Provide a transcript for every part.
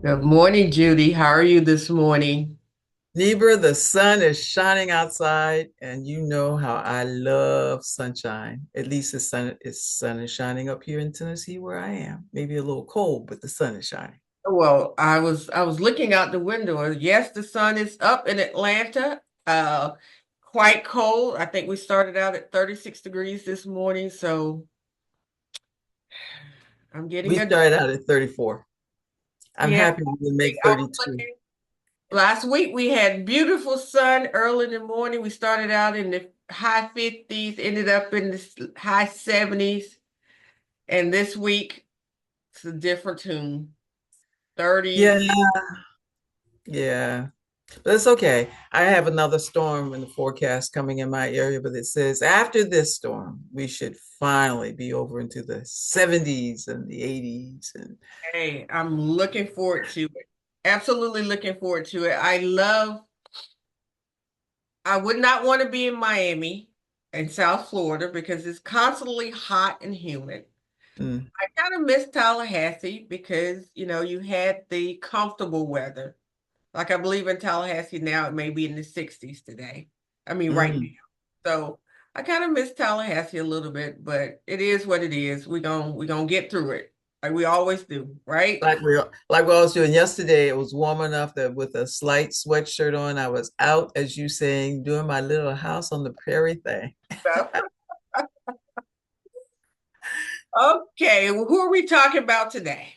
Good morning, Judy. How are you this morning? Libra, the sun is shining outside, and you know how I love sunshine. At least the sun is shining up here in Tennessee where I am. Maybe a little cold, but the sun is shining. Well, I was looking out the window. Yes, the sun is up in Atlanta. Quite cold. I think we started out at 36 degrees this morning, so I'm getting We a started out at 34. I'm yeah. happy we didn't make I was 32. looking. Last week we had beautiful sun early in the morning. We started out in the high 50s, ended up in the high 70s, and this week it's a different tune. Yeah, 30s. yeah. But it's okay. I have another storm in the forecast coming in my area, but it says after this storm, we should finally be over into the 70s and the 80s. And Hey, I'm looking forward to it. Absolutely looking forward to it. I would not want to be in Miami and South Florida because it's constantly hot and humid. mm, I kind of miss Tallahassee because, you had the comfortable weather. Like I believe in Tallahassee now, it may be in the 60s today. I mean, right now. mm. So I kind of miss Tallahassee a little bit, but it is what it is. We gonna get through it like we always do, right? Like we always doing yesterday, it was warm enough that with a slight sweatshirt on, I was out, as you saying, doing my little house on the prairie thing. So, okay, well, who are we talking about today?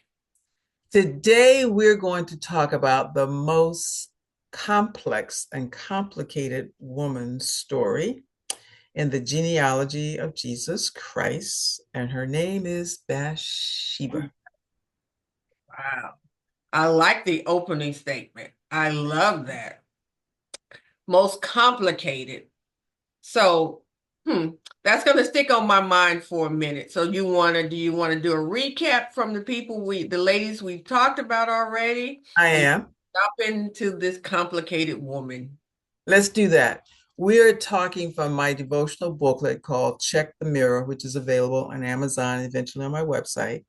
Today, we're going to talk about the most complex and complicated woman's story in the genealogy of Jesus Christ, and her name is Bathsheba. Wow. I like the opening statement. I love that. Most complicated. So, hmm, that's going to stick on my mind for a minute. So do you want to do a recap from the ladies we've talked about already? I Or you am. hop into this complicated woman? Let's do that. We're talking from my devotional booklet called Check the Mirror, which is available on Amazon and eventually on my website.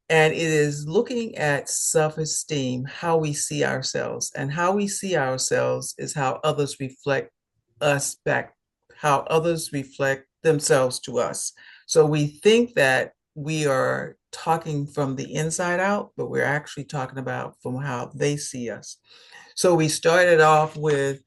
And it is looking at self esteem, how we see ourselves. And how we see ourselves is how others reflect us back, how others reflect themselves to us. So we think that we are talking from the inside out, but we're actually talking about from how they see us. So we started off with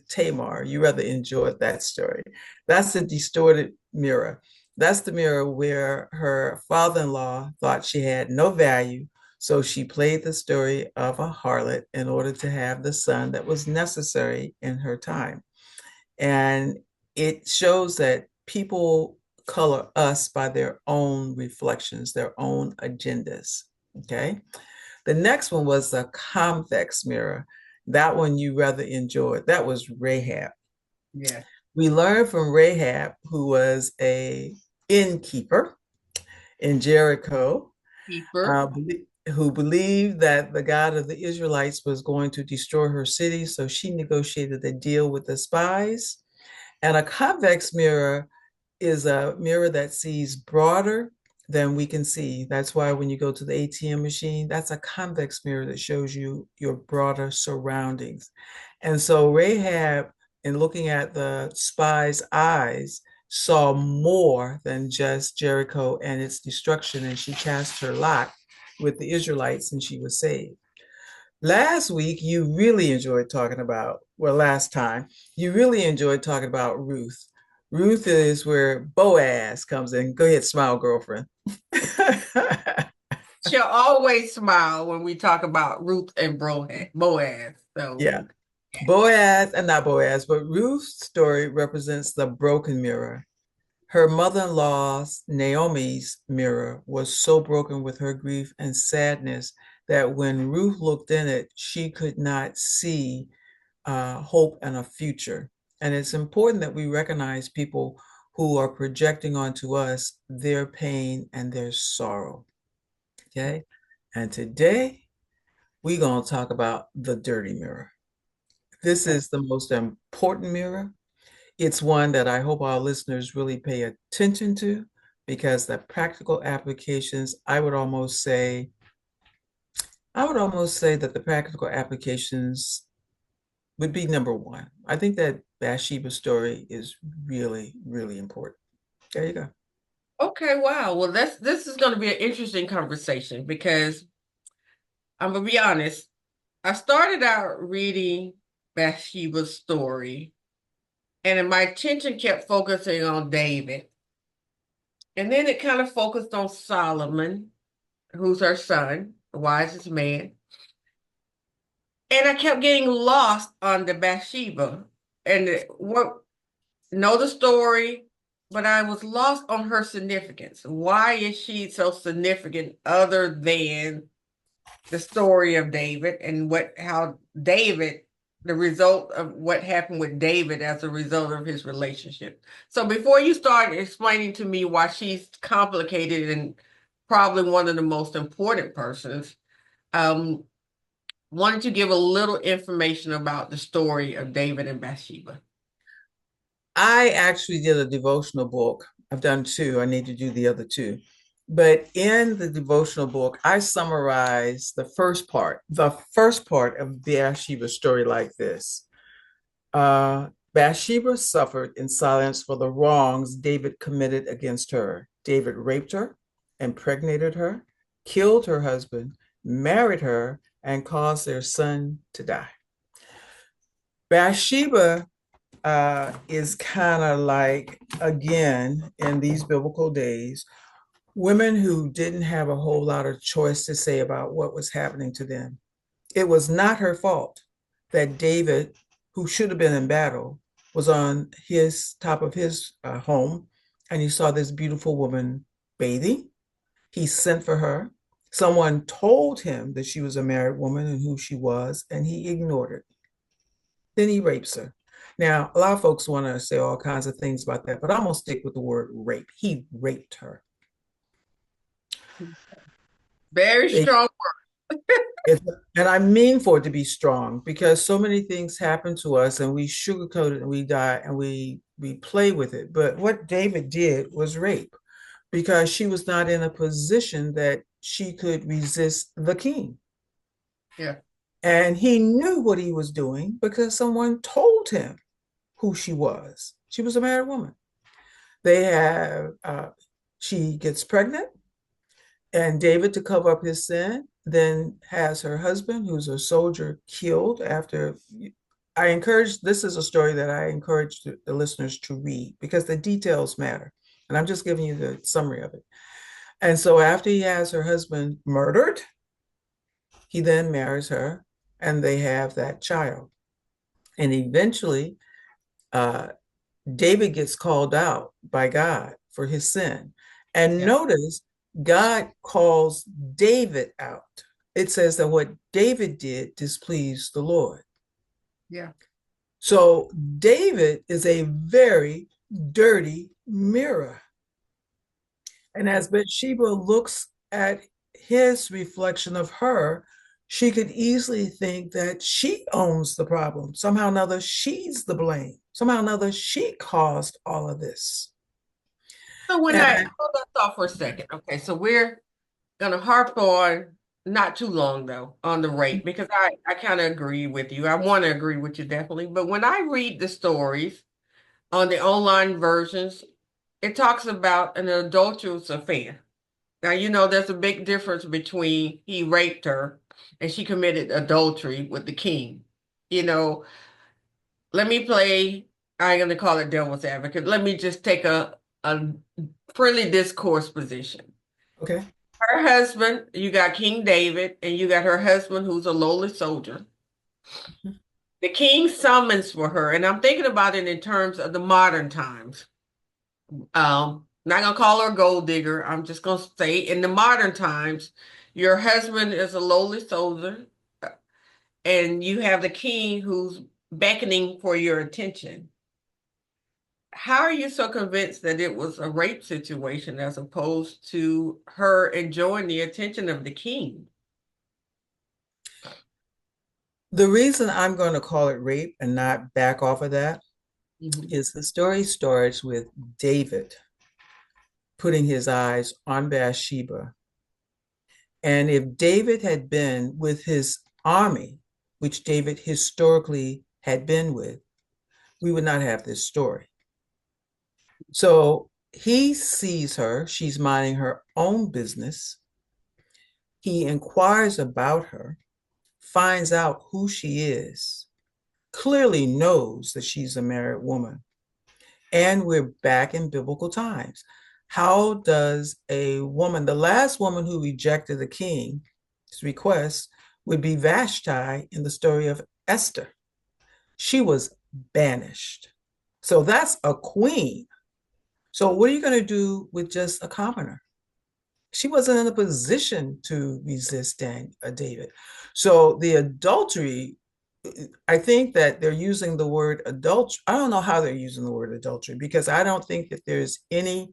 Tamar. You rather enjoyed that story. That's the distorted mirror. That's the mirror where her father-in-law thought she had no value, so she played the story of a harlot in order to have the son that was necessary in her time. And it shows that people color us by their own reflections, their own agendas. Okay. The next one was the convex mirror. That one you rather enjoyed. That was Rahab. Yeah. We learned from Rahab, who was a innkeeper in Jericho, Keeper. uh, who believed that the God of the Israelites was going to destroy her city. So she negotiated a deal with the spies. And a convex mirror is a mirror that sees broader than we can see. That's why when you go to the ATM machine, that's a convex mirror that shows you your broader surroundings. And so Rahab, in looking at the spy's eyes, saw more than just Jericho and its destruction, and she cast her lot with the Israelites and she was saved. Last week, you really enjoyed talking about, well, last time, you really enjoyed talking about Ruth. Ruth is where Boaz comes in. Go ahead, smile, girlfriend. She'll always smile when we talk about Ruth and Boaz. So, Yeah. yeah. Boaz, and not Boaz, but Ruth's story represents the broken mirror. Her mother-in-law's, Naomi's mirror, was so broken with her grief and sadness that when Ruth looked in it, she could not see hope and a future. And it's important that we recognize people who are projecting onto us their pain and their sorrow. Okay. And today we're going to talk about the dirty mirror. This is the most important mirror. It's one that I hope our listeners really pay attention to because the practical applications, I would almost say, I would almost say that the practical applications would be number one. I think that Bathsheba's story is really, really important. There you go. Okay, wow. Well, this is going to be an interesting conversation because I'm gonna be honest. I started out reading Bathsheba's story, and then my attention kept focusing on David. And then it kind of focused on Solomon, who's her son, the wisest man. And I kept getting lost on the Bathsheba and what know the story, but I was lost on her significance. Why is she so significant other than the story of David and what how David the result of what happened with David as a result of his relationship. So before you start explaining to me why she's complicated and probably one of the most important persons, um, why don't you give a little information about the story of David and Bathsheba? I actually did a devotional book. I've done two. I need to do the other two. But in the devotional book, I summarized the first part of Bathsheba's story like this. Bathsheba suffered in silence for the wrongs David committed against her. David raped her, impregnated her, killed her husband, married her, and caused their son to die. Bathsheba is kind of like, again, in these biblical days, women who didn't have a whole lot of choice to say about what was happening to them. It was not her fault that David, who should have been in battle, was on his top of his home, and he saw this beautiful woman bathing. He sent for her. Someone told him that she was a married woman and who she was, and he ignored it. Then he rapes her. Now, a lot of folks want to say all kinds of things about that, but I'm going to stick with the word rape. He raped her. Very They, strong. and I mean for it to be strong because so many things happen to us and we sugarcoat it and we die and we play with it. But what David did was rape because she was not in a position that she could resist the king. Yeah. And he knew what he was doing because someone told him who she was. She was a married woman. They have, she gets pregnant, and David, to cover up his sin, then has her husband, who's a soldier, killed after. This is a story that I encourage the listeners to read because the details matter. And I'm just giving you the summary of it. And so after he has her husband murdered, he then marries her and they have that child. And eventually, uh, David gets called out by God for his sin. And Yeah. notice God calls David out. It says that what David did displeased the Lord. Yeah. So David is a very dirty mirror. And as Bathsheba looks at his reflection of her, she could easily think that she owns the problem. Somehow or another, she's the blame. Somehow or another, she caused all of this. So when I And hold that thought for a second, okay, so we're gonna harp on not too long though on the rate because I kind of agree with you. I want to agree with you definitely, but when I read the stories on the online versions, it talks about an adulterous affair. Now you know there's a big difference between he raped her and she committed adultery with the king. You know, let me play. I ain't gonna call it devil's advocate. Let me just take a friendly discourse position. okay, Her husband, you got King David, and you got her husband who's a lowly soldier. The king summons for her, and I'm thinking about it in terms of the modern times. Not gonna call her a gold digger. I'm just gonna say in the modern times, your husband is a lowly soldier, and you have the king who's beckoning for your attention. How are you so convinced that it was a rape situation as opposed to her enjoying the attention of the king? the reason I'm going to call it rape and not back off of that Mhm. is the story starts with David putting his eyes on Bathsheba And if David had been with his army, which David historically had been with, we would not have this story. So he sees her, she's minding her own business. He inquires about her, finds out who she is, clearly knows that she's a married woman. And we're back in biblical times. How does a woman, the last woman who rejected the king's request would be Vashti in the story of Esther? She was banished. So that's a queen. So what are you going to do with just a commoner? She wasn't in a position to resist David. So the adultery, I think that they're using the word adultery. I don't know how they're using the word adultery because I don't think there's any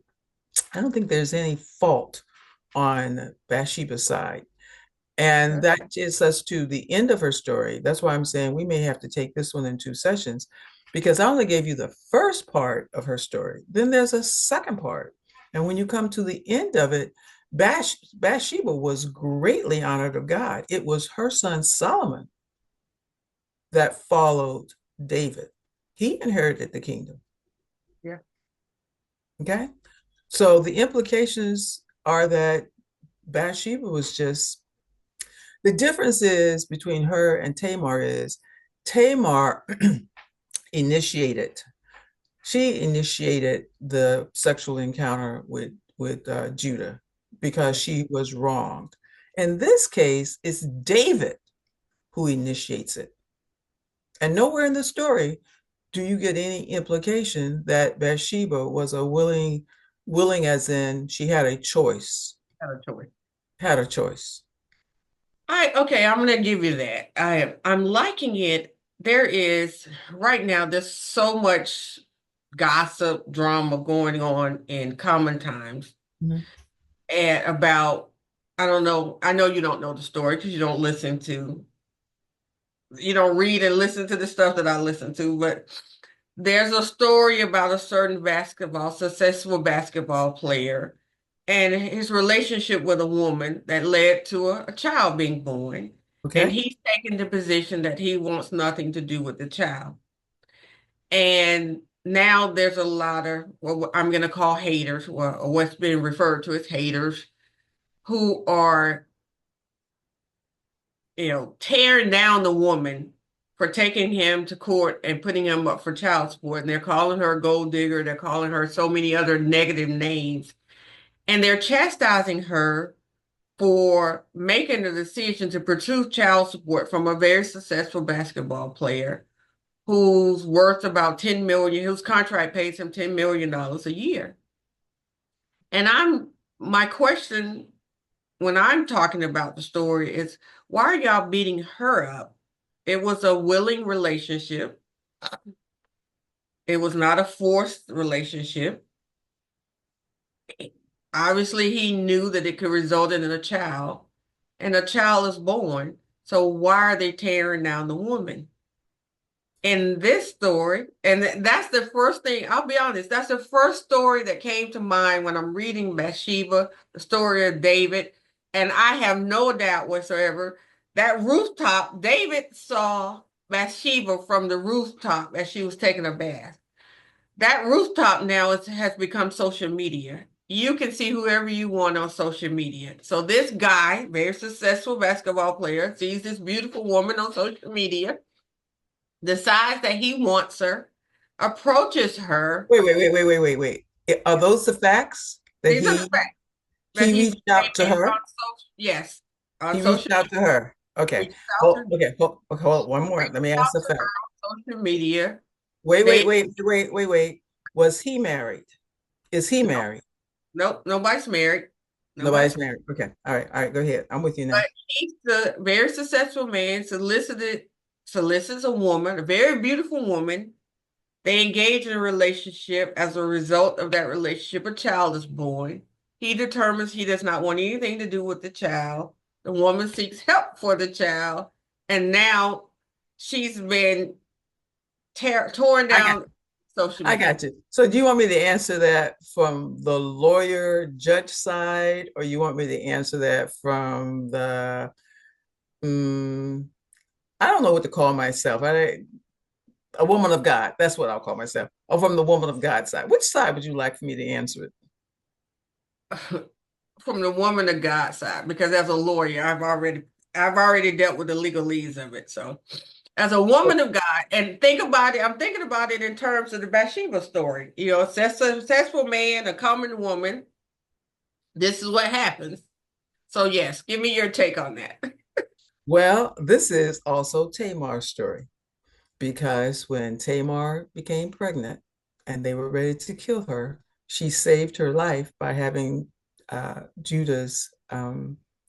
fault on Bathsheba's side. And Okay. that gets us to the end of her story. That's why I'm saying we may have to take this one in two sessions because I only gave you the first part of her story. Then there's a second part. And when you come to the end of it, Bathsheba was greatly honored of God. It was her son Solomon that followed David. He inherited the kingdom. Yeah. Okay. So the implications are that Bathsheba was just the difference is between her and Tamar is Tamar initiated. She initiated the sexual encounter with Judah because Yeah. she was wronged. In this case, it's David who initiates it. And nowhere in the story do you get any implication that Bathsheba was a willing as in she had a choice, Have a choice. had a choice. Okay, I'm gonna give you that. I'm liking it. There is right now, there's so much gossip, drama going on in common times Mhm. and about, I don't know, I know you don't know the story because you don't read and listen to the stuff that I listen to, but there's a story about a certain successful basketball player and his relationship with a woman that led to a child being born. And Okay. he's taken the position that he wants nothing to do with the child. And now there's a lot of what I'm going to call haters, or what's being referred to as haters, who are, tearing down the woman for taking him to court and putting him up for child support. And they're calling her a gold digger. They're calling her so many other negative names. And they're chastising her for making the decision to pursue child support from a very successful basketball player who's worth about 10 million, whose contract pays him $10 million a year. And my question when I'm talking about the story is why are y'all beating her up? It was a willing relationship. It was not a forced relationship. Obviously, he knew that it could result in a child, and a child is born. So why are they tearing down the woman? In this story, and that's the first thing, I'll be honest, that's the first story that came to mind when I'm reading Bathsheba, the story of David. And I have no doubt whatsoever that rooftop, David saw Bathsheba from the rooftop as she was taking a bath. That rooftop now has become social media. You can see whoever you want on social media. So this guy, very successful basketball player, sees this beautiful woman on social media, decides that he wants her, approaches her. Wait. Are those the facts that These are the facts that he reached out to they met her? on social, yes, on He reached social out media. to her. Okay. Reached out Oh, to okay. Hold one more. reached Let me ask out the to fact. her on social media. Wait, wait, They wait, wait, wait, wait. Was he married? Is he nope, married? nope, nobody's married. Nobody's Nobody's married. Okay. All right. Go ahead. I'm with you but now. he's the very successful man, solicits a woman, a very beautiful woman. They engage in a relationship. As a result of that relationship, a child is born. He determines he does not want anything to do with the child. The woman seeks help for the child, and now she's been torn I got down social I media. got you. So do you want me to answer that from the lawyer judge side, or you want me to answer that from the mm, I don't know what to call myself. A woman of God. That's what I'll call myself. Or from the woman of God side. Which side would you like for me to answer it? From the woman of God side, because as a lawyer, I've already dealt with the legalese of it. So as a woman of God, and think about it, I'm thinking about it in terms of the Bathsheba story. A successful man, a common woman. This is what happens. So yes, give me your take on that. Well, this is also Tamar's story because when Tamar became pregnant and they were ready to kill her, she saved her life by having Judah's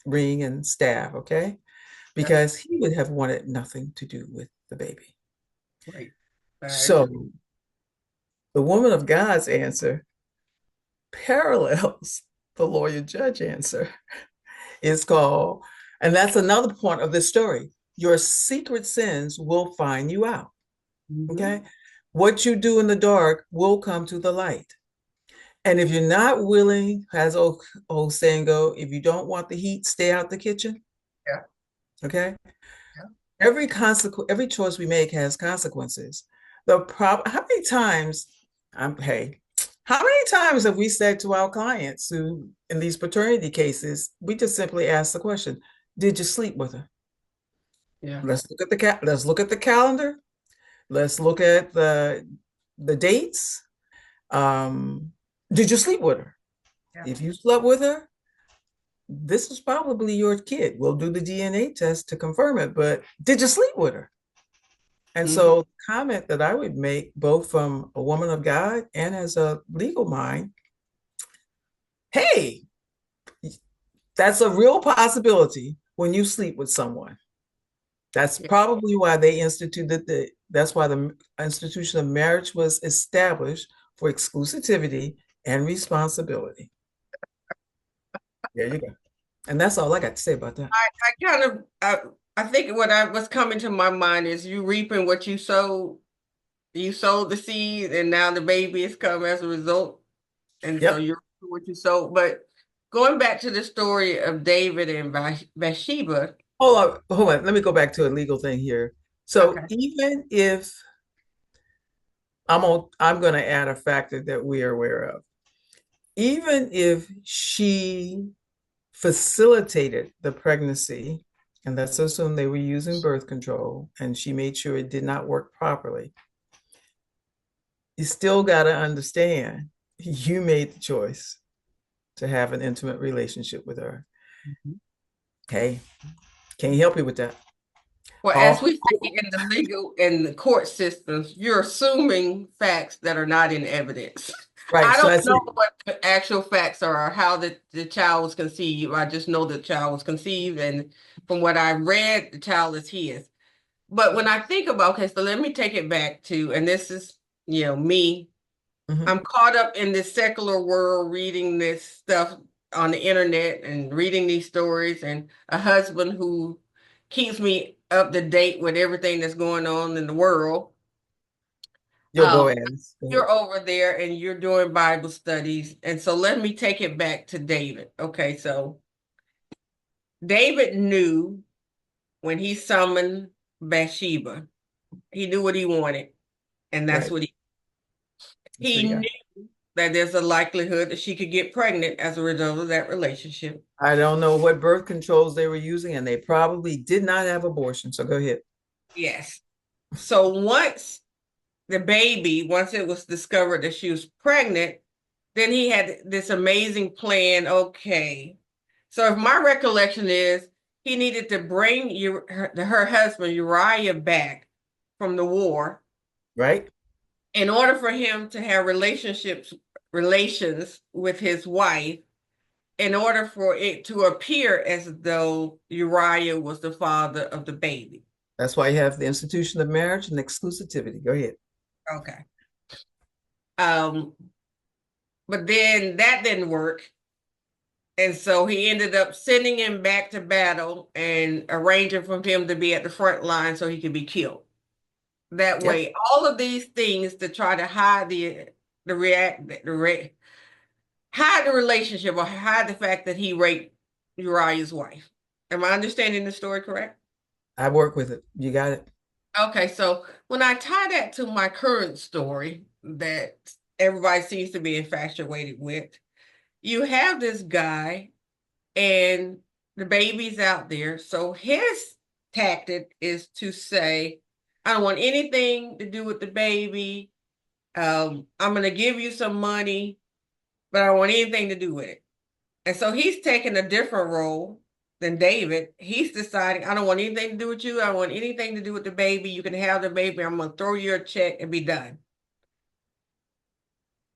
ring and staff, okay? Yes, Because he would have wanted nothing to do with the baby. right. I So agree. the woman of God's answer parallels the lawyer judge answer. It's called, and that's another point of this story. Your secret sins will find you out. Hmm. Okay. What you do in the dark will come to the light. And if you're not willing, as old saying go, if you don't want the heat, stay out the kitchen. Yeah, Okay. yeah. Every choice we make has consequences. The problem, how many times, hey, how many times have we said to our clients who, in these paternity cases, we just simply ask the question, did you sleep with her? Yeah. Let's look at the calendar. Let's look at the dates. Um, did you sleep with her? Yeah. If you slept with her, this is probably your kid. We'll do the DNA test to confirm it, but did you sleep with her? And Hmm. so, the comment that I would make, both from a woman of God and as a legal mind, hey, that's a real possibility when you sleep with someone. That's Yeah. probably why that's why the institution of marriage was established for exclusivity and responsibility. There you go. And that's all I got to say about that. I kind of I think what's coming to my mind is you reaping what you sowed. You sowed the seed, and now the baby has come as a result. And so Yep. you're reaping what you sowed. But going back to the story of David and Bathsheba. Hold on. Let me go back to a legal thing here. So Okay. even if I'm gonna add a factor that we are aware of. Even if she facilitated the pregnancy, and let's assume they were using birth control, and she made sure it did not work properly, you still got to understand you made the choice to have an intimate relationship with her. Mhm. Okay, can't help you with that. Well, as Oh, we say in the legal and the court systems, you're assuming facts that are not in evidence. right. I So don't I said, know what the actual facts are or how the child was conceived. I just know the child was conceived, and from what I read, the child is his. But when I think about, okay, so let me take it back to, and this is, me. mhm, I'm caught up in this secular world, reading this stuff on the internet and reading these stories, and a husband who keeps me up to date with everything that's going on in the world. you'll go Um, as. Go ahead. you're over there and you're doing Bible studies. And so let me take it back to David. Okay, so David knew when he summoned Bathsheba, he knew what he wanted, and that's Right. what That's what he you knew got. that there's a likelihood that she could get pregnant as a result of that relationship. I don't know what birth controls they were using, and they probably did not have abortion. So go ahead. Yes. So once it was discovered that she was pregnant, then he had this amazing plan. Okay. So if my recollection is he needed to bring her husband Uriah back from the war Right. in order for him to have relations with his wife, in order for it to appear as though Uriah was the father of the baby. That's why you have the institution of marriage and exclusivity. Go ahead. Okay. Um, but then that didn't work. And so he ended up sending him back to battle and arranging for him to be at the front line so he could be killed. that Yep. way. All of these things to try to hide the react the re, hide the relationship or hide the fact that he raped Uriah's wife. Am I understanding the story correct? I work with it. You got it. Okay, so when I tie that to my current story that everybody seems to be infatuated with, you have this guy and the baby's out there. So his tactic is to say, I don't want anything to do with the baby. I'm going to give you some money, but I don't want anything to do with it. And so he's taking a different role than David. He's deciding, I don't want anything to do with you. I don't want anything to do with the baby. You can have the baby. I'm going to throw you a check and be done.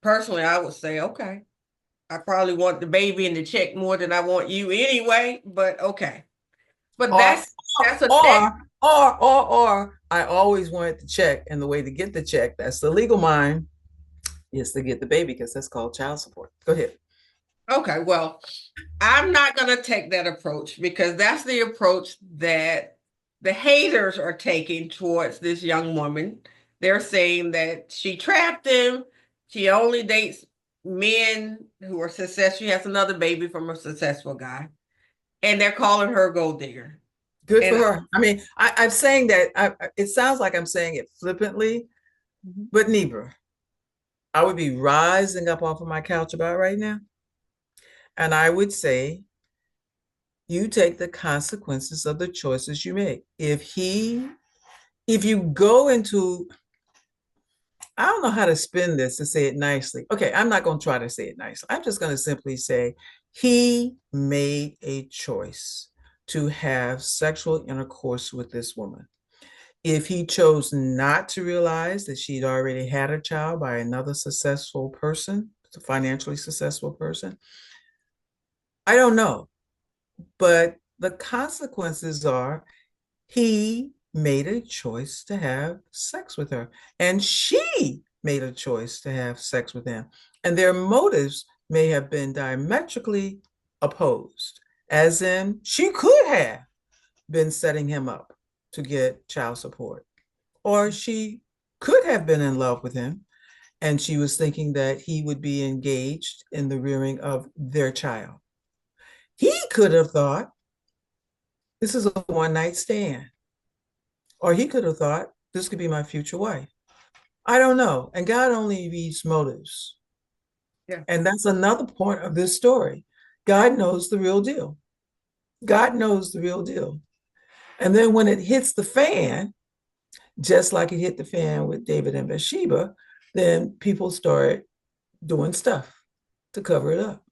Personally, I would say, okay. I probably want the baby and the check more than I want you anyway, but okay. But Or that's a next. or I always wanted the check, and the way to get the check, that's the legal mind, is to get the baby because that's called child support. Go ahead. Okay, well, I'm not going to take that approach because that's the approach that the haters are taking towards this young woman. They're saying that she trapped him. She only dates men who are successful. She has another baby from a successful guy, and they're calling her a gold digger. Good for And her. I mean, I'm saying that it sounds like I'm saying it flippantly, but neither. I would be rising up off of my couch about right now. And I would say, you take the consequences of the choices you make. If you go into, I don't know how to spin this to say it nicely. Okay, I'm not going to try to say it nicely. I'm just going to simply say he made a choice to have sexual intercourse with this woman. If he chose not to realize that she'd already had a child by another successful person, a financially successful person, I don't know. But the consequences are he made a choice to have sex with her, and she made a choice to have sex with him. And their motives may have been diametrically opposed, as in, she could have been setting him up to get child support, or she could have been in love with him and she was thinking that he would be engaged in the rearing of their child. He could have thought this is a one night stand. Or he could have thought, this could be my future wife. I don't know. And God only reads motives. yeah. And that's another point of this story. God knows the real deal. God knows the real deal. And then when it hits the fan, just like it hit the fan with David and Bathsheba, then people start doing stuff to cover it up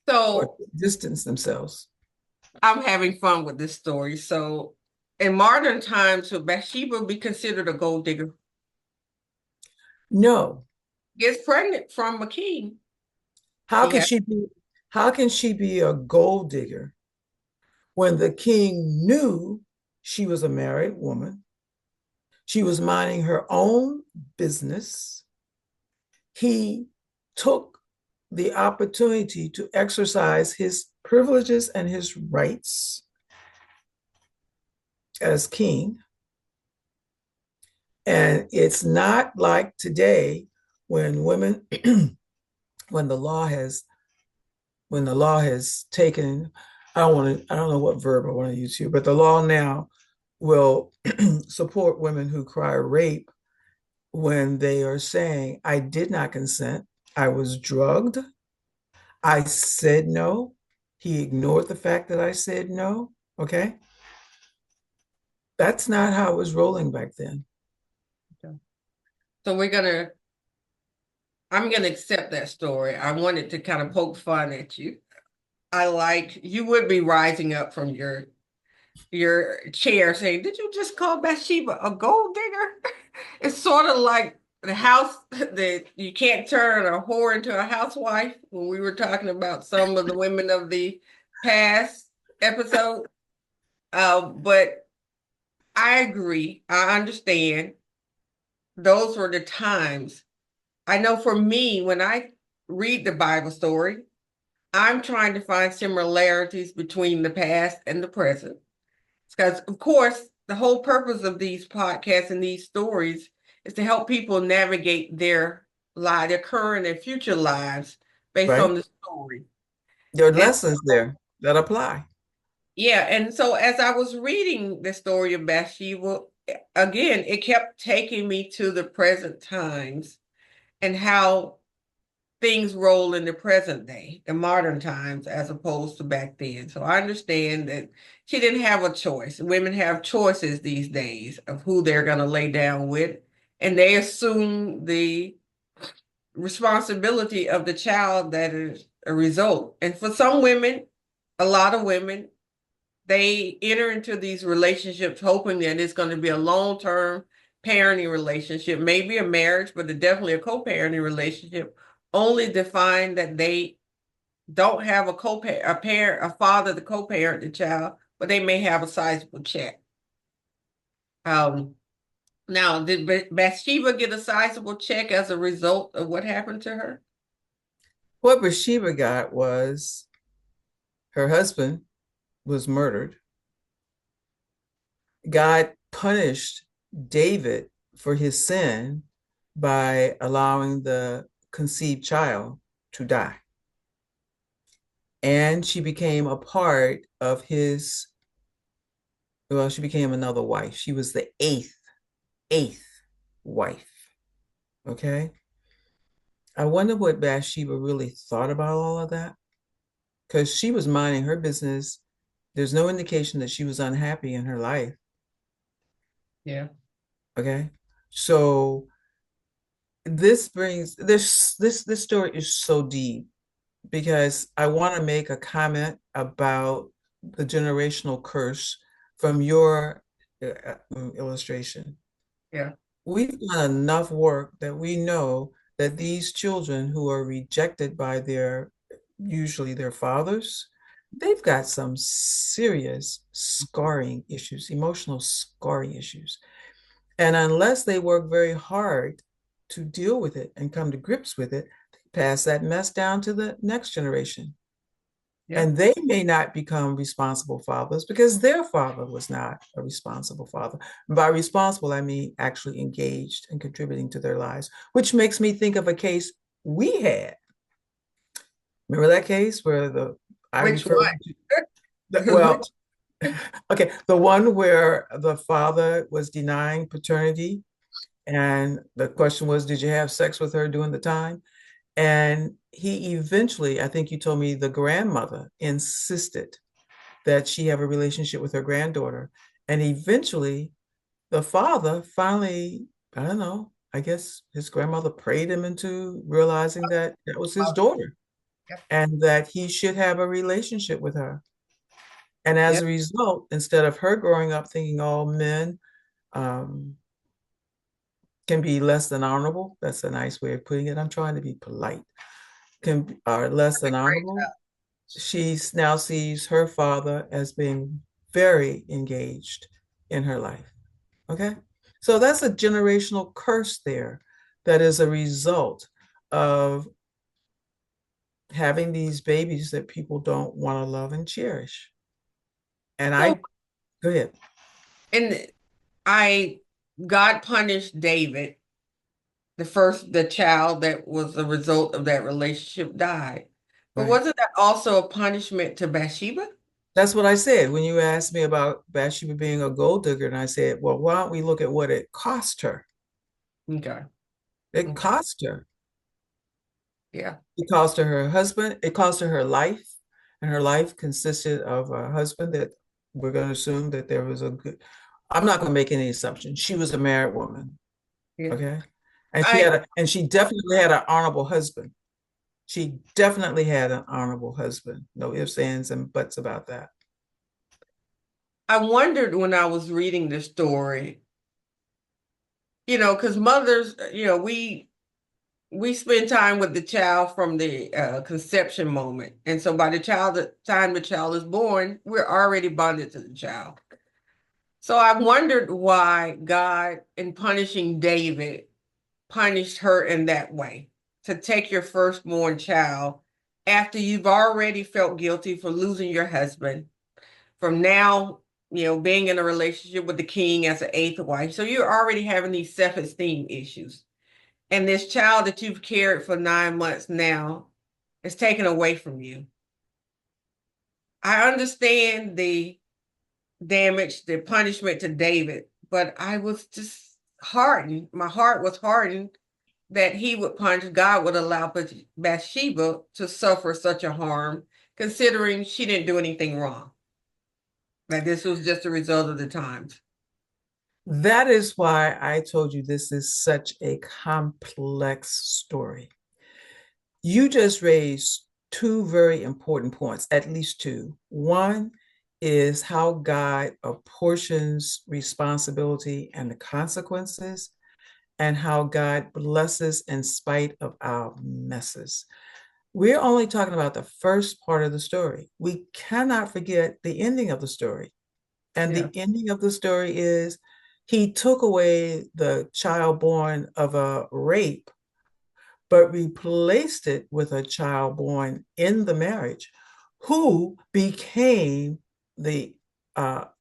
or So distance themselves. I'm having fun with this story. So in modern times, would Bathsheba be considered a gold digger? No. Gets pregnant from a king. How She can has she be how can she be a gold digger when the king knew she was a married woman? She was minding her own business. He took the opportunity to exercise his privileges and his rights as king. And it's not like today when women, when the law has, when the law has taken, I don't know what verb I want to use here, but the law now will support women who cry rape when they are saying, I did not consent. I was drugged. I said no. He ignored the fact that I said no. Okay. That's not how it was rolling back then. so I'm gonna accept that story. I wanted to kind of poke fun at you. I like you would be rising up from your chair saying, "Did you just call Bathsheba a gold digger?" It's sort of like the house that you can't turn a whore into a housewife when we were talking about some of the women of the past episode. But I agree. I understand. Those were the times. I know for me, when I read the Bible story, I'm trying to find similarities between the past and the present. Because, of course, the whole purpose of these podcasts and these stories is to help people navigate their current and future lives based right? on the story. There are And lessons there that apply. yeah, and so as I was reading the story of Bathsheba, again, it kept taking me to the present times and how things roll in the present day, the modern times, as opposed to back then. So I understand that she didn't have a choice. Women have choices these days of who they're going to lay down with, and they assume the responsibility of the child that is a result. And for some women, a lot of women, they enter into these relationships hoping that it's going to be a long-term parenting relationship, maybe a marriage, but definitely a co-parenting relationship, only to find that they don't have a father to co-parent the child, but they may have a sizable check. Um, Now, did Bathsheba get a sizable check as a result of what happened to her? What Bathsheba got was her husband was murdered. God punished David for his sin by allowing the conceived child to die. And she became a part of his, well, she became another wife. She was the eighth wife. Okay. I wonder what Bathsheba really thought about all of that because she was minding her business. There's no indication that she was unhappy in her life. Yeah. Okay. So this story is so deep because I want to make a comment about the generational curse from your illustration. Yeah. We've done enough work that we know that these children who are rejected by their, usually their fathers, they've got some serious scarring issues, emotional scarring issues. And unless they work very hard to deal with it and come to grips with it, they pass that mess down to the next generation. Yeah. And they may not become responsible fathers because their father was not a responsible father. And by responsible, I mean actually engaged and contributing to their lives, which makes me think of a case we had. Remember that case where I Which refer to one? well, okay, the one where the father was denying paternity, and the question was, did you have sex with her during the time? And he eventually, I think you told me the grandmother insisted that she have a relationship with her granddaughter. And eventually, the father finally, I don't know, I guess his grandmother prayed him into realizing that that was his daughter Yep. and that he should have a relationship with her. And as a Yep. result, instead of her growing up thinking all men um, can be less than honorable, that's a nice way of putting it. I'm trying to be polite, can are less than honorable. She now sees her father as being very engaged in her life. Okay. So that's a generational curse there that is a result of having these babies that people don't want to love and cherish. And So, go ahead. and I, God punished David, the child that was the result of that relationship died. But Right. wasn't that also a punishment to Bathsheba? That's what I said when you asked me about Bathsheba being a gold digger. And I said, well, why don't we look at what it cost her? Okay. It Okay. cost her. Yeah. It cost her her husband. It cost her her life. And her life consisted of a husband that we're going to assume that there was a good, I'm not going to make any assumptions. She was a married woman. Yeah. Okay. And I she definitely had an honorable husband. She definitely had an honorable husband. No ifs, ands, and buts about that. I wondered when I was reading the story, because mothers, we spend time with the child from the conception moment. And so by the time the child is born, we're already bonded to the child. So I wondered why God, in punishing David, punished her in that way, to take your firstborn child after you've already felt guilty for losing your husband. From now, being in a relationship with the king as an eighth wife. So you're already having these self-esteem issues. And this child that you've carried for 9 months now is taken away from you. I understand the damage, the punishment to David, but I was just hardened. My heart was hardened that he would punish, God would allow Bathsheba to suffer such a harm, considering she didn't do anything wrong. That this was just a result of the times. That is why I told you this is such a complex story. You just raised two very important points, at least two. One is how God apportions responsibility and the consequences, and how God blesses in spite of our messes. We're only talking about the first part of the story. We cannot forget the ending of the story. And Yeah. the ending of the story is he took away the child born of a rape, but replaced it with a child born in the marriage who became the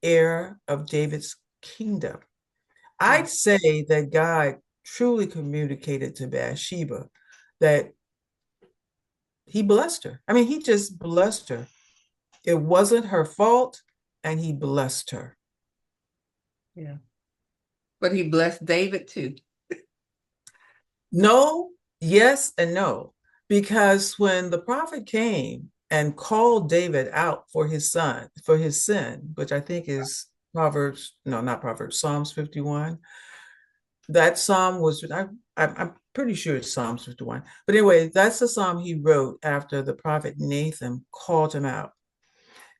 heir of David's kingdom. Yeah. I'd say that God truly communicated to Bathsheba that he blessed her. I mean, he just blessed her. It wasn't her fault, and he blessed her. Yeah. But he blessed David too. No, yes, and no. Because when the prophet came and called David out for his son, for his sin, which I think is Proverbs, no, not Proverbs, Psalms 51, that psalm was, I'm pretty sure it's Psalms 51. But anyway, that's the psalm he wrote after the prophet Nathan called him out.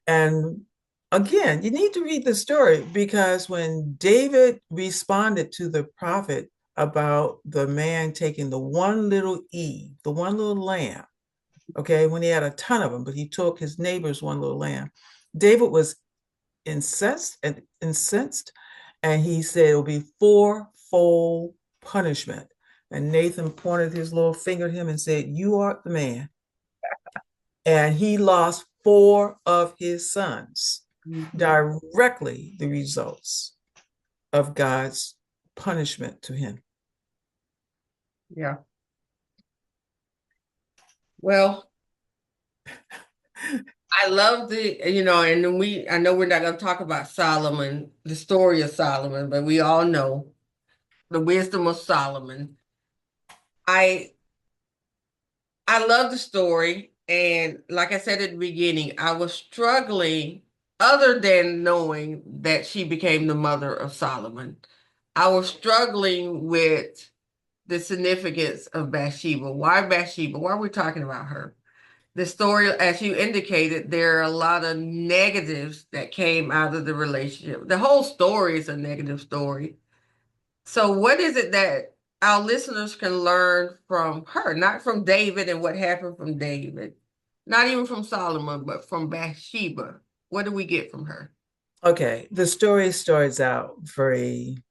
And again, you need to read the story because when David responded to the prophet about the man taking the one little Eve, the one little lamb, okay, when he had a ton of them, but he took his neighbor's one little lamb, David was incensed, and he said it will be fourfold punishment. And Nathan pointed his little finger at him and said, "You are the man." And he lost four of his sons, Mhm. directly the results of God's punishment to him. Yeah. Well, I love and I know we're not going to talk about Solomon, the story of Solomon, but we all know the wisdom of Solomon. I I love the story. And like I said at the beginning, I was struggling, other than knowing that she became the mother of Solomon. I was struggling with the significance of Bathsheba. Why Bathsheba? Why are we talking about her? The story, as you indicated, there are a lot of negatives that came out of the relationship. The whole story is a negative story. So, what is it that our listeners can learn from her? Not from David and what happened from David, not even from Solomon, but from Bathsheba. What do we get from her? Okay, the story starts out very,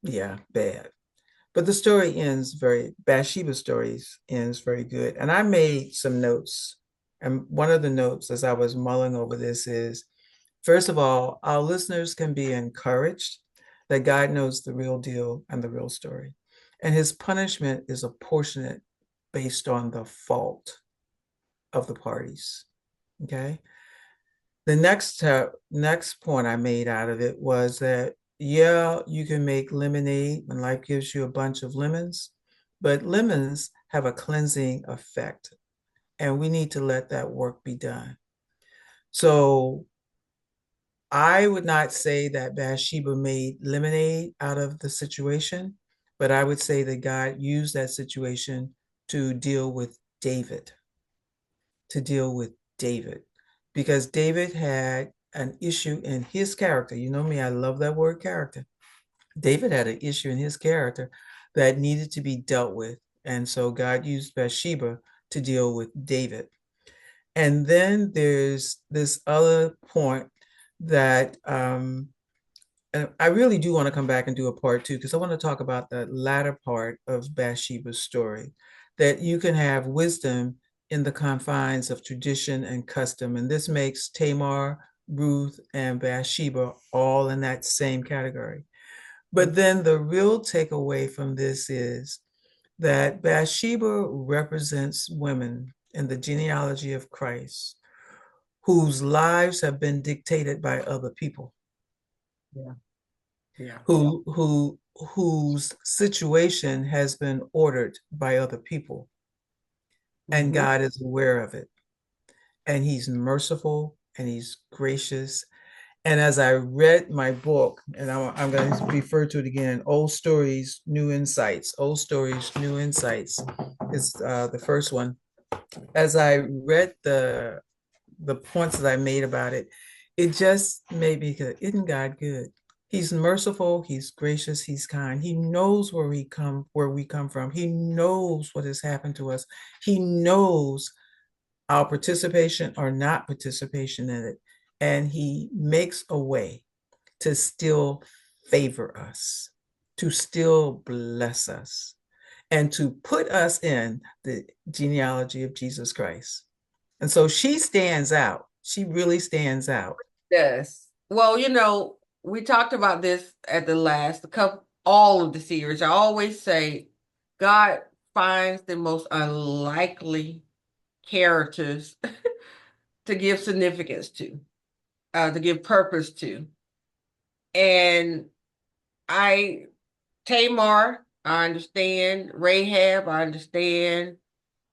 yeah, bad. But the story ends very, Bathsheba's story ends very good. And I made some notes. And one of the notes as I was mulling over this is, first of all, our listeners can be encouraged that God knows the real deal and the real story. And his punishment is apportionate based on the fault of the parties. Okay. The next point I made out of it was that yeah, you can make lemonade when life gives you a bunch of lemons, but lemons have a cleansing effect, and we need to let that work be done. So I would not say that Bathsheba made lemonade out of the situation, but I would say that God used that situation to deal with David, to deal with David, because David had an issue in his character. You know me, I love that word character. David had an issue in his character that needed to be dealt with. And so God used Bathsheba to deal with David. And then there's this other point that and I really do want to come back and do a part two because I want to talk about the latter part of Bathsheba's story, that you can have wisdom in the confines of tradition and custom. And this makes Tamar Ruth, and Bathsheba all in that same category. But then the real takeaway from this is that Bathsheba represents women in the genealogy of Christ whose lives have been dictated by other people, Yeah. Yeah. whose situation has been ordered by other people, and Hmm. God is aware of it. And he's merciful and he's gracious. And as I read my book, and I'm going to refer to it again, Old Stories, New Insights. Old Stories, New Insights is the first one. As I read the points that I made about it, it just made me good. Isn't God good? He's merciful, he's gracious, he's kind. He knows where we come from. He knows what has happened to us. He knows our participation or not participation in it. And he makes a way to still favor us, to still bless us, and to put us in the genealogy of Jesus Christ. And so she stands out. She really stands out. Yes. Well, we talked about this at the last couple, all of the series. I always say God finds the most unlikely characters to give significance to give purpose to. And I, Tamar, I understand. Rahab, I understand.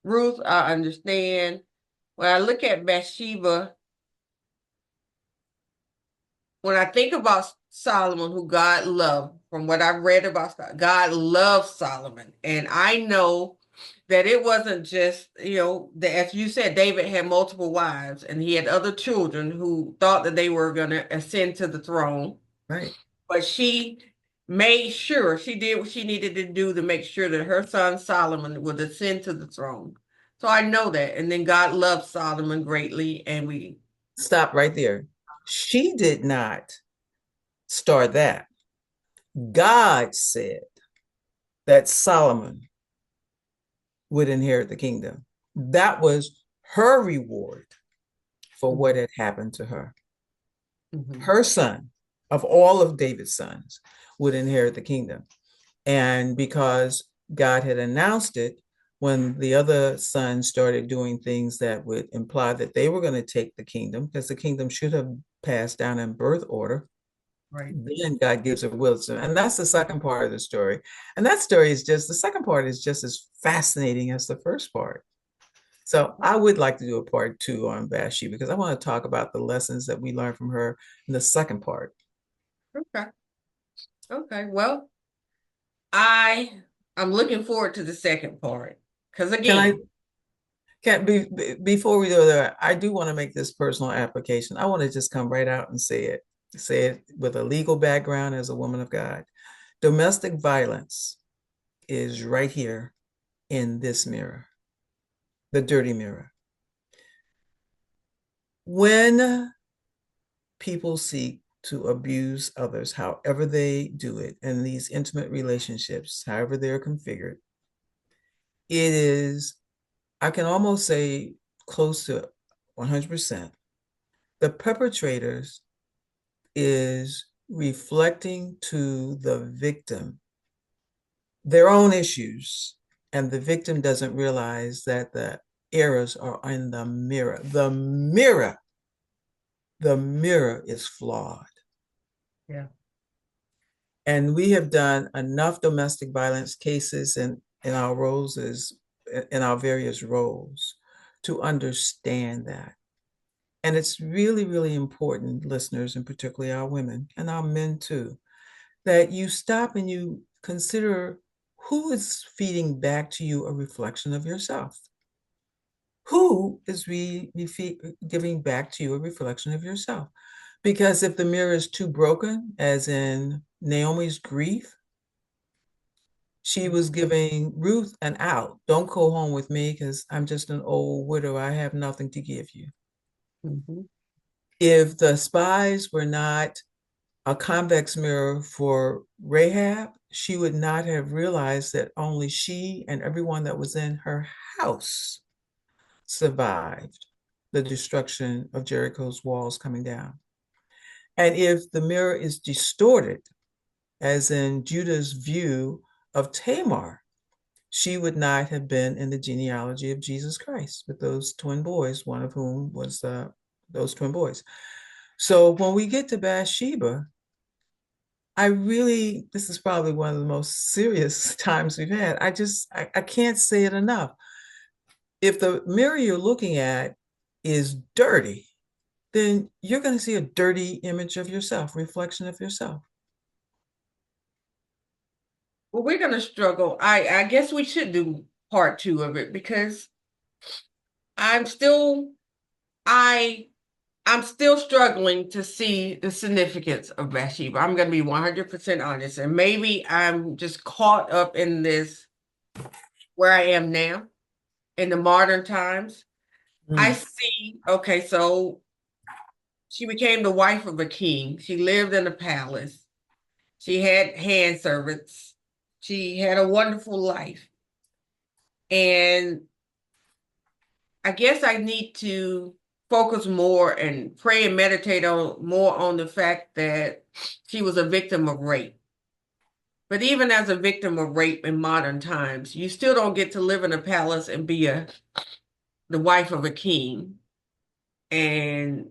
Ruth, I understand. When I look at Bathsheba, when I think about Solomon, who God loved, from what I've read about God loved Solomon. And I know that it wasn't just, as you said, David had multiple wives and he had other children who thought that they were going to ascend to the throne. Right. But she made sure she did what she needed to do to make sure that her son Solomon would ascend to the throne. So I know that. And then God loved Solomon greatly. And we, Stop right there. She did not start that. God said that Solomon would inherit the kingdom. That was her reward for what Mhm. had happened to her. Mhm. Her son, of all of David's sons, would inherit the kingdom. And because God had announced it, when the other sons started doing things that would imply that they were going to take the kingdom, because the kingdom should have passed down in birth order, Right. then God gives her wisdom. And that's the second part of the story. And that story is just, the second part is just as fascinating as the first part. So I would like to do a part two on Bathsheba because I want to talk about the lessons that we learned from her in the second part. Okay. Okay. Well, I I'm looking forward to the second part. Because Can I again, can be before we go there, I do want to make this personal application. I want to just come right out and say it with a legal background as a woman of God. Domestic violence is right here in this mirror, the dirty mirror. When people seek to abuse others, however they do it, in these intimate relationships, however they're configured, it is, I can almost say, close to 100%. The perpetrators is reflecting to the victim their own issues, and the victim doesn't realize that the errors are in the mirror. The mirror is flawed. yeah. And we have done enough domestic violence cases in our roles as in our various roles to understand that. And it's really, really important, listeners, and particularly our women and our men too, that you stop and you consider who is feeding back to you a reflection of yourself. Who is giving back to you a reflection of yourself? Because if the mirror is too broken, as in Naomi's grief, she was giving Ruth an out. Don't go home with me because I'm just an old widow. I have nothing to give you. Mhm. If the spies were not a convex mirror for Rahab, she would not have realized that only she and everyone that was in her house survived the destruction of Jericho's walls coming down. And if the mirror is distorted, as in Judah's view of Tamar, she would not have been in the genealogy of Jesus Christ with those twin boys, one of whom was those twin boys. So when we get to Bathsheba, this is probably one of the most serious times we've had. I can't say it enough. If the mirror you're looking at is dirty, then you're going to see a dirty image of yourself, reflection of yourself. Well, we're gonna struggle. I guess we should do part two of it because I'm still I I'm still struggling to see the significance of Bathsheba. I'm gonna be 100% honest, and maybe I'm just caught up in this where I am now in the modern times. I Mm. see, okay, so she became the wife of a king. She lived in a palace. She had hand servants. She had a wonderful life. And I guess I need to focus more and pray and meditate on more on the fact that she was a victim of rape. But even as a victim of rape in modern times, you still don't get to live in a palace and be the wife of a king. And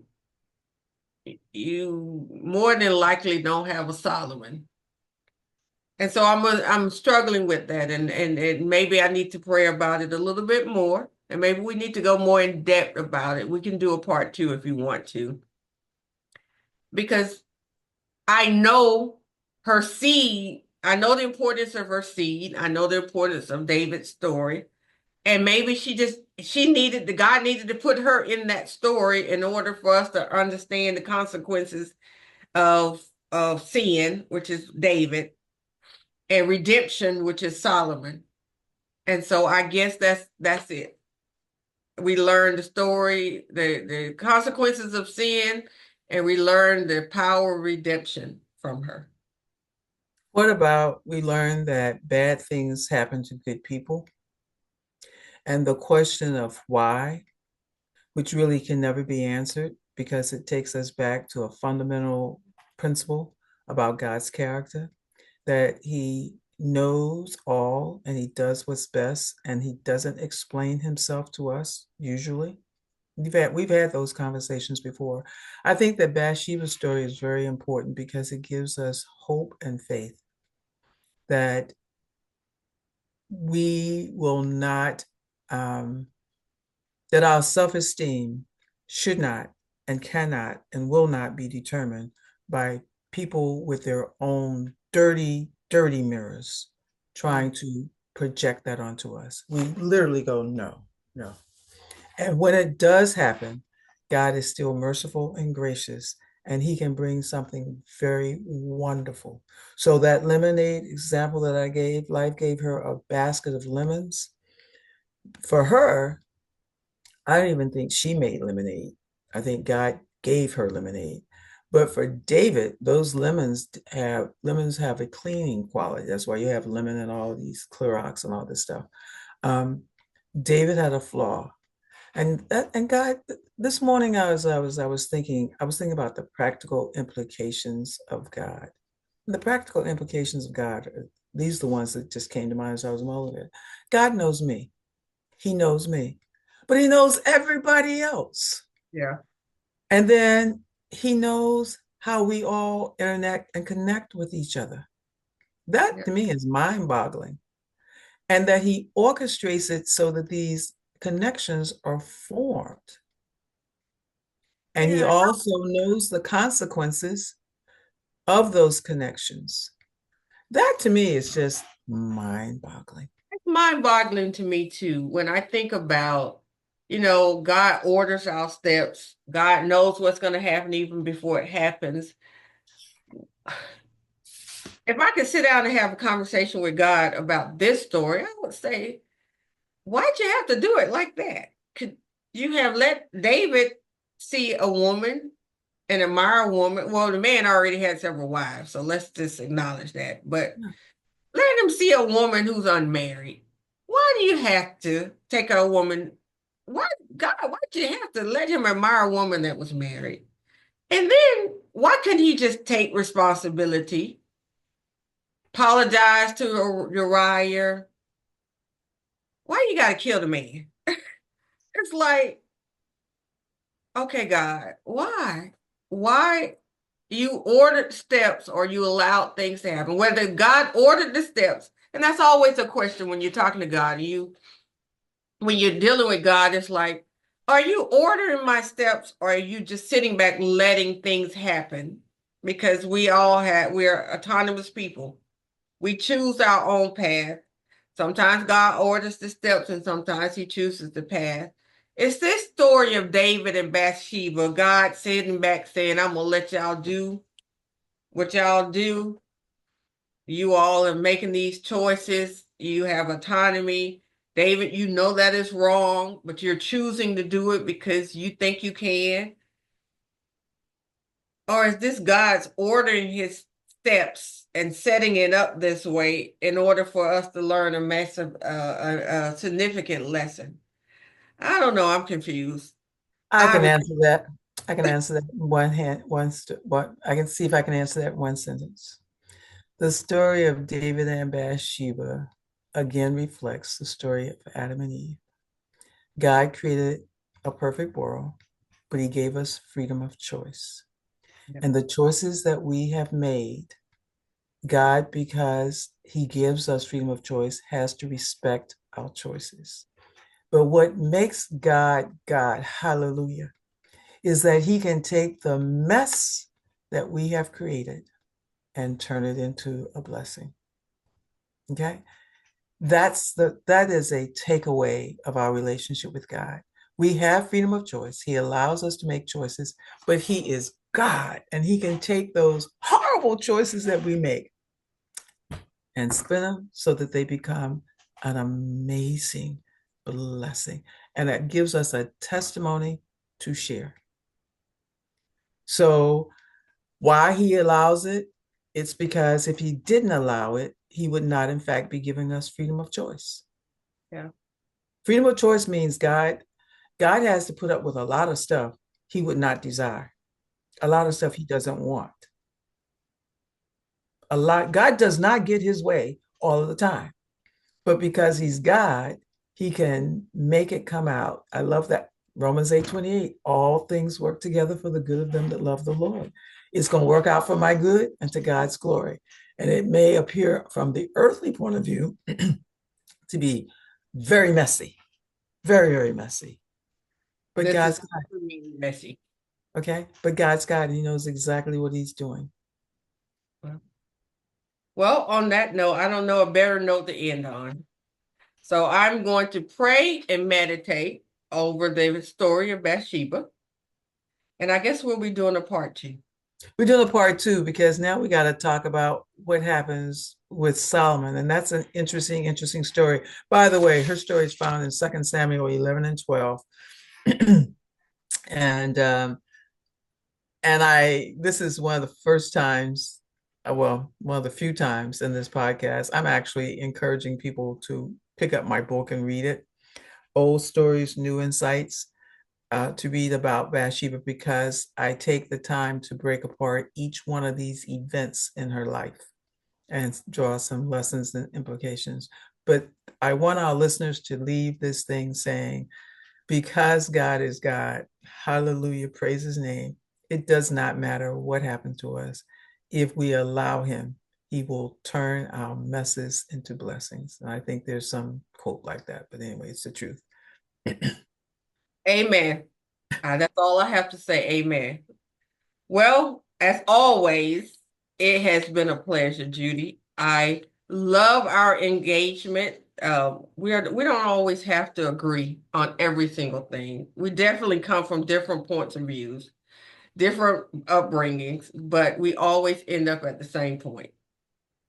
you more than likely don't have a Solomon. And so I'm struggling with that, and maybe I need to pray about it a little bit more, and maybe we need to go more in depth about it. We can do a part two if you want to, because I know her seed. I know the importance of her seed. I know the importance of David's story, and maybe she needed God needed to put her in that story in order for us to understand the consequences of sin, which is David, and redemption, which is Solomon. And so I guess that's it. We learn the story, the consequences of sin, and we learn the power of redemption from her. What about we learn that bad things happen to good people? And the question of why, which really can never be answered because it takes us back to a fundamental principle about God's character, that he knows all and he does what's best and he doesn't explain himself to us usually. We've had those conversations before. I think that Bathsheba's story is very important because it gives us hope and faith that we will not um, that our self-esteem should not and cannot and will not be determined by people with their own dirty, dirty mirrors trying to project that onto us. We literally go, no, no. And when it does happen, God is still merciful and gracious, and he can bring something very wonderful. So that lemonade example that I gave, life gave her a basket of lemons. For her, I don't even think she made lemonade. I think God gave her lemonade. But for David, those lemons have a cleaning quality. That's why you have lemon and all these Clorox and all this stuff. Um, David had a flaw, and God. This morning I was thinking about the practical implications of God. The practical implications of God. These are the ones that just came to mind as I was mulling it. God knows me. He knows me, but he knows everybody else. Yeah, And then he knows how we all interact and connect with each other. That yeah, to me is mind boggling. And that he orchestrates it so that these connections are formed. And he yeah. also knows the consequences of those connections. That to me is just mind boggling. It's mind-boggling to me too when I think about, God orders our steps. God knows what's going to happen even before it happens. If I could sit down and have a conversation with God about this story, I would say, why'd you have to do it like that? Could you have let David see a woman and admire a woman? Well, the man already had several wives, so let's just acknowledge that. But let him see a woman who's unmarried. Why do you have to take a woman? Why, God, why'd you have to let him admire a woman that was married? And then why couldn't he just take responsibility, apologize to Uriah? Why you got to kill the man? It's like, okay, God, why? Why you ordered steps or you allowed things to happen? Whether God ordered the steps, and that's always a question when you're talking to God. When you're dealing with God, it's like, are you ordering my steps or are you just sitting back letting things happen? Because we're autonomous people. We choose our own path. Sometimes God orders the steps and sometimes he chooses the path. It's this story of David and Bathsheba, God sitting back saying, I'm gonna let y'all do what y'all do. You all are making these choices. You have autonomy. David, you know that is wrong, but you're choosing to do it because you think you can. Or is this God's ordering his steps and setting it up this way in order for us to learn a massive, a significant lesson? I don't know. I'm confused. I I can answer that. I can answer that in one hand, what I can see if I can answer that in one sentence. The story of David and Bathsheba again reflects the story of Adam and Eve. God created a perfect world, but he gave us freedom of choice. And the choices that we have made, God, because he gives us freedom of choice, has to respect our choices. But what makes God God, hallelujah, is that he can take the mess that we have created and turn it into a blessing. Okay? That is a takeaway of our relationship with God. We have freedom of choice. He allows us to make choices, but he is God and he can take those horrible choices that we make and spin them so that they become an amazing blessing. And that gives us a testimony to share. So, why he allows it? It's because if he didn't allow it, he would not, in fact, be giving us freedom of choice. Yeah. Freedom of choice means God has to put up with a lot of stuff he would not desire, a lot of stuff he doesn't want. A lot God does not get his way all of the time. But because he's God, he can make it come out. I love that. Romans 8:28, all things work together for the good of them that love the Lord. It's going to work out for my good and to God's glory. And it may appear from the earthly point of view to be very messy, very, very messy. But This is God's messy. okay. But God's God, he knows exactly what he's doing. Well, on that note, I don't know a better note to end on. So I'm going to pray and meditate over the story of Bathsheba. And I guess we'll be doing a part two. We're doing a part two because now we got to talk about what happens with Solomon. And that's an interesting story. By the way, her story is found in 2 Samuel 11 and 12. and this is one of the first times, well, one of the few times in this podcast, I'm actually encouraging people to pick up my book and read it. Old Stories, New Insights, to read about Bathsheba because I take the time to break apart each one of these events in her life and draw some lessons and implications. But I want our listeners to leave this thing saying, because God is God, hallelujah, praise his name. It does not matter what happened to us. If we allow him, he will turn our messes into blessings. And I think there's some quote like that, but anyway, it's the truth. Amen. That's all I have to say. Amen. Well, as always, it has been a pleasure, Judy. I love our engagement. We don't always have to agree on every single thing. We definitely come from different points of views, different upbringings, but we always end up at the same point,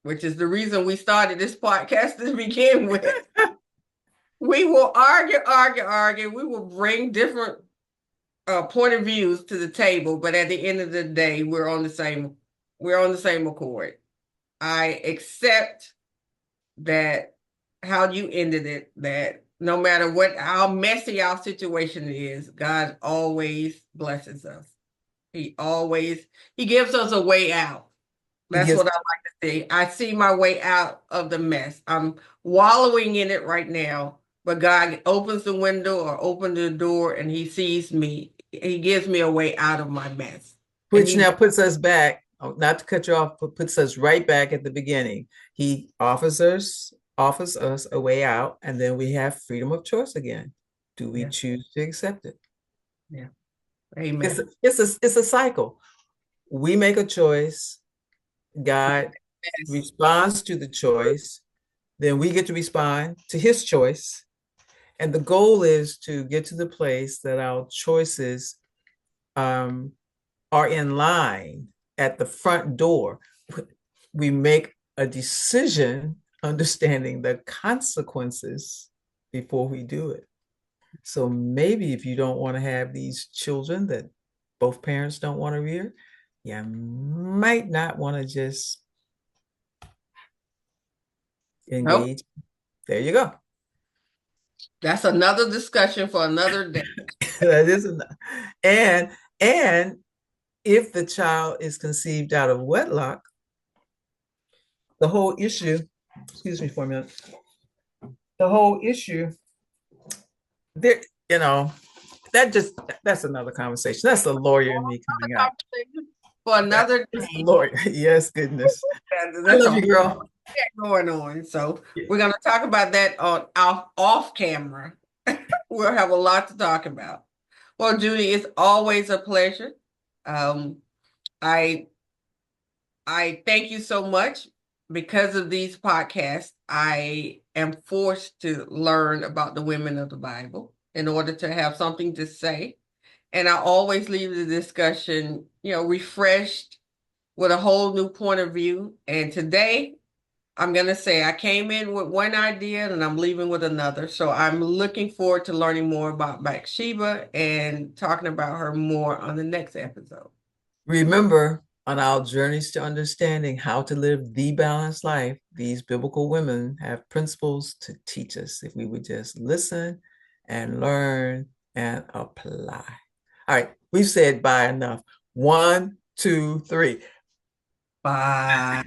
which is the reason we started this podcast to begin with. We will argue. We will bring different point of views to the table, but at the end of the day, we're on the same accord. I accept that how you ended it, that no matter how messy our situation is, God always blesses us. He always he gives us a way out. He That's gives what I like to see. I see my way out of the mess. I'm wallowing in it right now, but God opens the window or opens the door and he sees me. He gives me a way out of my mess. And which he now puts us back, not to cut you off, but puts us right back at the beginning. He offers us a way out, and then we have freedom of choice again. Do we yeah, choose to accept it? yeah. It's a, Amen. it's a cycle. We make a choice. God Yes. responds to the choice. Then we get to respond to his choice. And the goal is to get to the place that our choices um, are in line at the front door. We make a decision understanding the consequences before we do it. So maybe if you don't want to have these children that both parents don't want to rear, you might not want to just Nope. engage. There you go. That's another discussion for another day. That is enough. And and if the child is conceived out of wedlock, the whole issue, excuse me for a minute, the whole issue there, you know, that's another conversation. That's the lawyer in me coming out. Conversation for another That's the day. lawyer. Yes, goodness. I That's love a you, whole girl. lot going on. So we're gonna talk about that on off camera. We'll have a lot to talk about. Well, Judy, it's always a pleasure. Um, I I thank you so much. Because of these podcasts, I am forced to learn about the women of the Bible in order to have something to say. And I always leave the discussion, refreshed with a whole new point of view. And today, I'm going to say I came in with one idea and I'm leaving with another. So I'm looking forward to learning more about Bathsheba and talking about her more on the next episode. Remember, on our journeys to understanding how to live the balanced life, these biblical women have principles to teach us if we would just listen and learn and apply. All right, we've said bye enough. One, two, three. Bye.